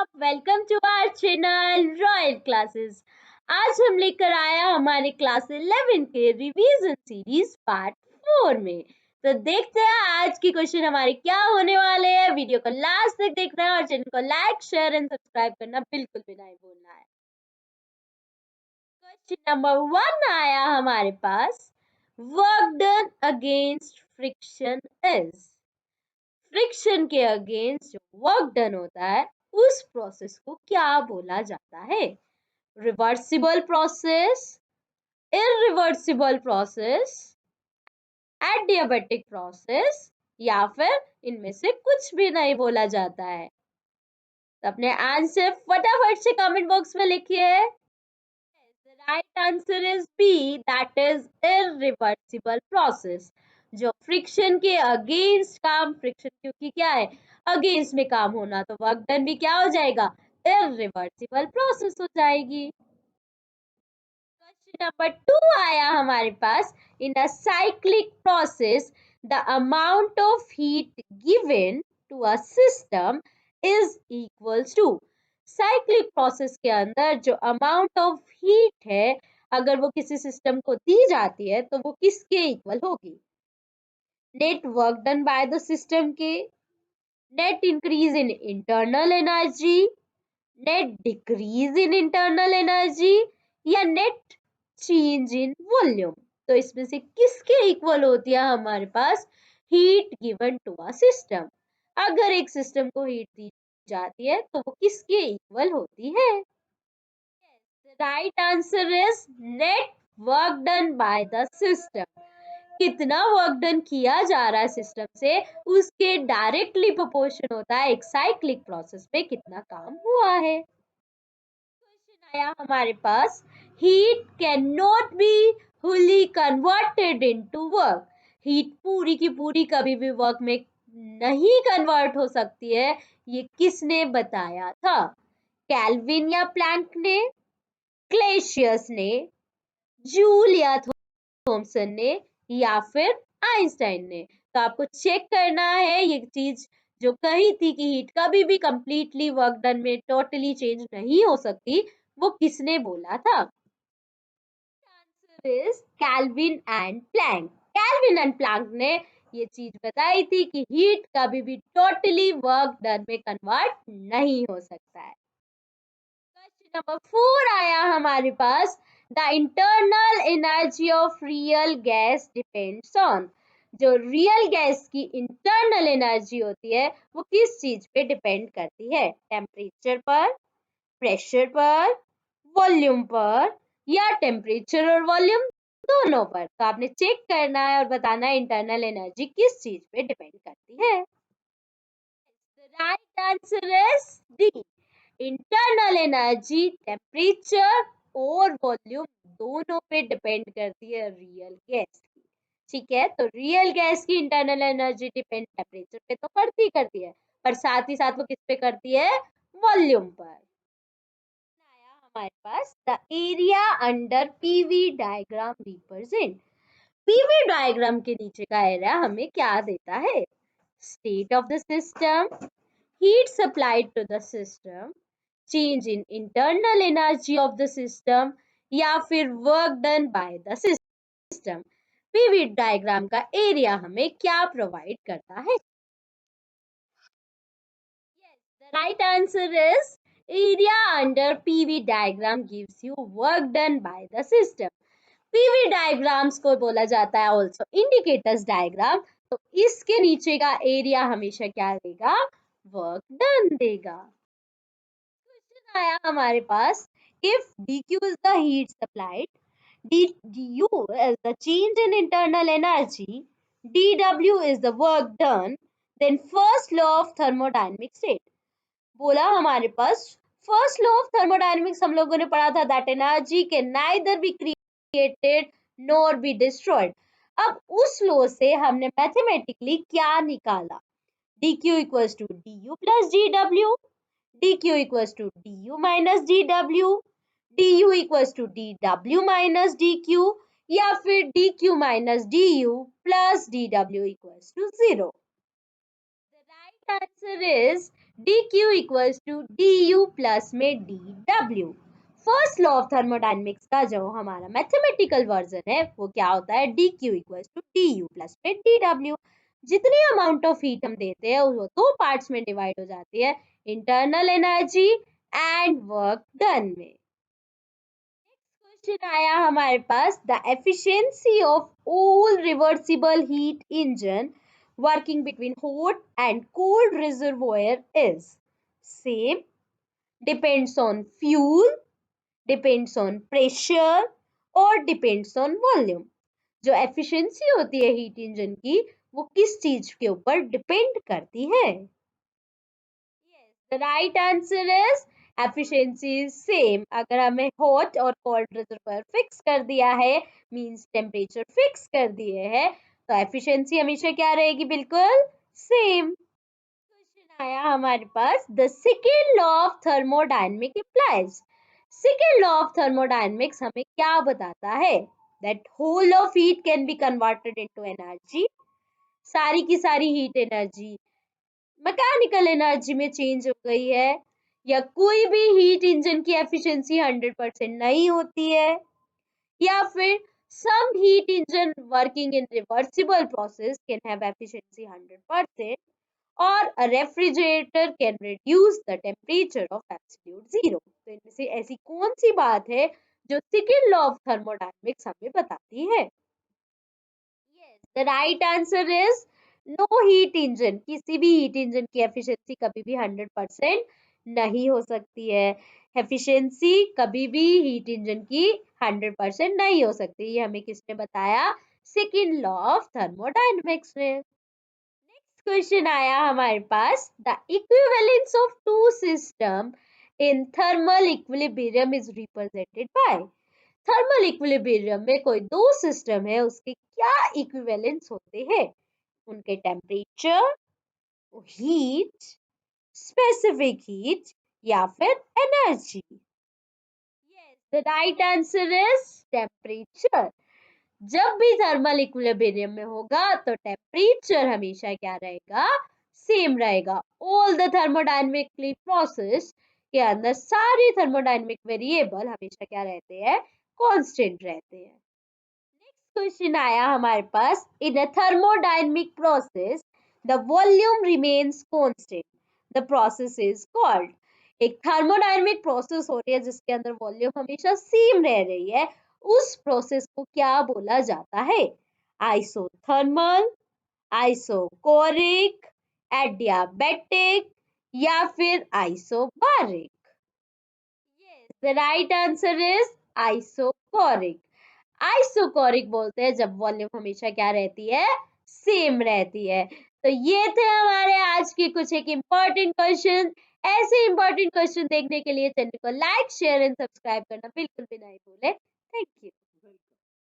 आप welcome to our channel Royal Classes. आज हम लेकर आया हमारे क्लास 11 के रिवीजन सीरीज पार्ट 4 में। तो देखते हैं आज की क्वेश्चन हमारे क्या होने वाले हैं। वीडियो को लास्ट तक देखना है और चैनल को लाइक शेयर एंड सब्सक्राइब करना बिल्कुल भी नहीं भूलना है। क्वेश्चन नंबर 1 आया हमारे पास, work done against friction is. Friction के अगेंस्ट जो वर्क डन होता है उस प्रोसेस को क्या बोला जाता है? Reversible process, irreversible process, adiabatic process, या फिर इनमें से कुछ भी नहीं बोला जाता है। तो अपने आंसर फटाफट से कमेंट बॉक्स में लिखिए। The right answer is B, that is irreversible process. जो फ्रिक्शन के अगेंस्ट काम, फ्रिक्शन क्योंकि क्या है, अगेंस्ट में काम होना, तो वर्क डन भी क्या हो जाएगा, इरिवर्सिबल प्रोसेस हो जाएगी। क्वेश्चन नंबर 2 आया हमारे पास, in a cyclic process the amount of heat given to a system is equals to. Cyclic process के अंदर जो अमाउंट ऑफ हीट है, अगर वो किसी सिस्टम को दी जाती है तो वो किसके इक्वल होगी? Net work done by the system के, net increase in internal energy, net decrease in internal energy, या नेट चेंज इन वॉल्यूम। तो इसमें से किसके इक्वल होती है हमारे पास heat given to a system? अगर एक सिस्टम को हीट दी जाती है तो वो किसके इक्वल होती है? The right answer is net work done by the system. कितना वर्क डन किया जा रहा है सिस्टम से उसके डायरेक्टली प्रोपोर्शन होता है एक साइक्लिक प्रोसेस में कितना काम हुआ है। क्वेश्चन आया हमारे पास, heat can not be fully converted into work. Heat पूरी की पूरी कभी भी वर्क में नहीं कन्वर्ट हो सकती है, ये किसने बताया था? कैल्विन या प्लैंक ने, क्लेशियस ने, जूल या थॉमसन ने, या फिर आइंस्टाइन ने? तो आपको चेक करना है ये चीज जो कही थी कि हीट कभी भी कंप्लीटली वर्क डन में टोटली चेंज नहीं हो सकती, वो किसने बोला था? Answer is Kelvin and Planck. Kelvin and Planck ने ये चीज बताई थी कि हीट कभी भी टोटली वर्क डन में कन्वर्ट नहीं हो सकता है। क्वेश्चन नंबर 4 आया हमारे पास, the internal energy of real gas depends on. जो रियल गैस की इंटरनल एनर्जी होती है वो किस चीज पे डिपेंड करती है? टेम्परेचर पर, प्रेशर पर, वॉल्यूम पर, या टेम्परेचर और वॉल्यूम दोनों पर? तो आपने चेक करना है और बताना है इंटरनल एनर्जी किस चीज पे डिपेंड करती है। The right answer is D. Internal energy temperature और वॉल्यूम दोनों पे डिपेंड करती है रियल गैस की। ठीक है, तो रियल गैस की इंटरनल एनर्जी डिपेंड टेम्परेचर पे तो करती है, पर साथ ही साथ वो किस पे करती है? वॉल्यूम पर। आया हमारे पास, the area under PV diagram represent. PV diagram के नीचे का एरिया हमें क्या देता है? State of the system, heat supplied to the system, change in internal energy of the system, या फिर work done by the system। PV diagram का एरिया हमें क्या प्रोवाइड करता है? The right answer is area under PV diagram gives you work done by the system। PV diagrams को बोला जाता है ऑल्सो इंडिकेटर्स डायग्राम। तो इसके नीचे का एरिया हमेशा क्या देगा? वर्क डन देगा। क्वेश्चन आया हमारे पास, if dq is the heat supplied, du is the change in internal energy, dw is the work done, then first law of thermodynamic state। बोला हमारे पास फर्स्ट लॉ ऑफ थर्मोडायनेमिक्स हम लोगों ने पढ़ा था, that energy can neither be created nor be destroyed. अब उस law से हमने मैथमेटिकली क्या निकाला? dq equals to du plus dw, dq equals to du minus dw, du equals to dw minus dq, या फिर dq minus du plus dw equals to 0। The right answer is dq equals to du plus में dw। First law of thermodynamics का जो हमारा mathematical version है वो क्या होता है, dq equals to du plus में dw। जितनी अमाउंट ऑफ हीट हम देते हैं वो दो पार्ट्स में डिवाइड हो जाती है, internal energy and work done में। क्वेश्चन आया हमारे पास, the efficiency of all reversible heat engine working between hot and cold reservoir is same, depends on fuel, depends on pressure और डिपेंड्स ऑन वॉल्यूम। जो efficiency होती है heat engine की वो किस चीज के ऊपर डिपेंड करती है? The right answer is efficiency is same। अगर हमें हॉट और कोल्ड रिजर्वायर फिक्स कर दिया है, मींस टेम्परेचर फिक्स कर दिए हैं, तो एफिशिएंसी हमेशा क्या रहेगी, बिल्कुल सेम। क्वेश्चन आया हमारे पास, the second law of thermodynamic applies. Second law of thermodynamics हमें क्या बताता है, that whole of heat can be converted into energy. सारी की सारी हीट एनर्जी मैकेनिकल एनर्जी में चेंज हो गई है, या कोई भी हीट इंजन की एफिशिएंसी 100% नहीं होती है, या फिर some heat engine working in reversible process can have efficiency 100%, or a refrigerator can reduce the temperature of absolute zero। तो इनमें से ऐसी कौन सी बात है जो सेकेंड लॉ ऑफ थर्मोडायनेमिक्स हमें बताती है? The right answer is no heat engine. किसी भी हीट इंजन की एफिशिएंसी कभी भी 100% नहीं हो सकती है। एफिशिएंसी कभी भी हीट इंजन की 100% नहीं हो सकती, ये हमें किसने बताया, सेकेंड लॉ ऑफ थर्मोडायनेमिक्स ने। क्वेश्चन आया हमारे पास, the equivalence of two system in thermal equilibrium is represented by. Thermal equilibrium में कोई दो सिस्टम है, उसके क्या इक्विवेलेंस होते हैं, उनके टेम्परेचर, हीट, स्पेसिफिक हीट या फिर energy. The right answer is temperature. जब भी थर्मल इक्विलिब्रियम में होगा तो टेम्परेचर हमेशा क्या रहेगा, सेम रहेगा। ऑल द थर्मोडायनेमिकली प्रोसेस के अंदर सारे थर्मोडायनेमिक वेरिएबल हमेशा क्या रहते हैं, कांस्टेंट रहते हैं। क्वेश्चन आया हमारे पास, in a thermodynamic process the volume remains constant, the process is called. एक थर्मोडायनेमिक प्रोसेस हो रही है जिसके अंदर वॉल्यूम हमेशा सेम रह रही है, उस प्रोसेस को क्या बोला जाता है, आइसोथर्मल, आइसोकोरिक, एडियाबैटिक या फिर isobaric? The right answer is isochoric. Isochoric बोलते हैं जब वॉल्यूम हमेशा क्या रहती है, सेम रहती है। तो ये थे हमारे आज के कुछ एक इम्पोर्टेंट क्वेश्चन। ऐसे इम्पोर्टेंट क्वेश्चन देखने के लिए चैनल को लाइक शेयर एंड सब्सक्राइब करना बिल्कुल भी नहीं भूले। Thank you.